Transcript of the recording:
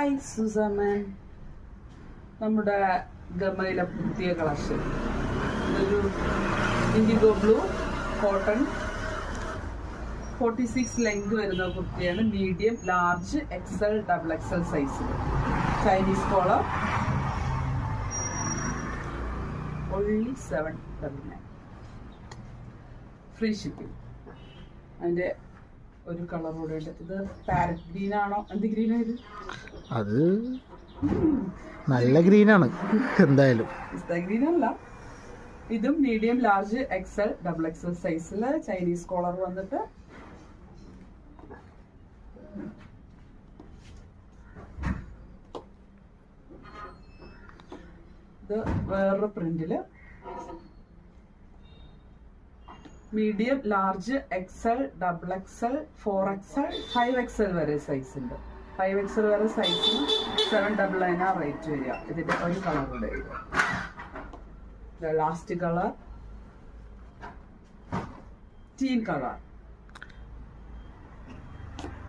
Hi സുസമൻ, നമ്മുടെ ഗമയിലെ പുതിയ collection. ഇതൊരു ഇൻഡിഗോ ബ്ലൂ കോട്ടൺ 46 ലെങ്ത് വരുന്ന കുർത്തിയാണ്. Medium, large, XL, double XL സൈസിൽ. Chinese collar. only 739. Free shipping. അതിന്റെ ഒരു കളർ കൂടെ ഉണ്ട്. ഇത് പാരറ്റ് ഗ്രീൻ ആണോ? എന്ത് ഗ്രീനാ ഇത്? അത് നല്ല ഗ്രീനാണ് എന്തായാലും. ഗ്രീൻ അല്ല. ഇതും medium, large, XL, double XL സൈസില്. ചൈനീസ് കോളർ വന്നിട്ട് ഇത് വേറൊരു പ്രിന്റില്. Medium, large, XL, double XL, 4XL, 5XL വരെ സൈസ് ഉണ്ട്. 5XL വരെ സൈസിന് 799 റേറ്റ് വരിക. ഇതിന്റെ ഒരു കളർ കൂടെ. ലാസ്റ്റ് കളർ ടീൻ കളർ.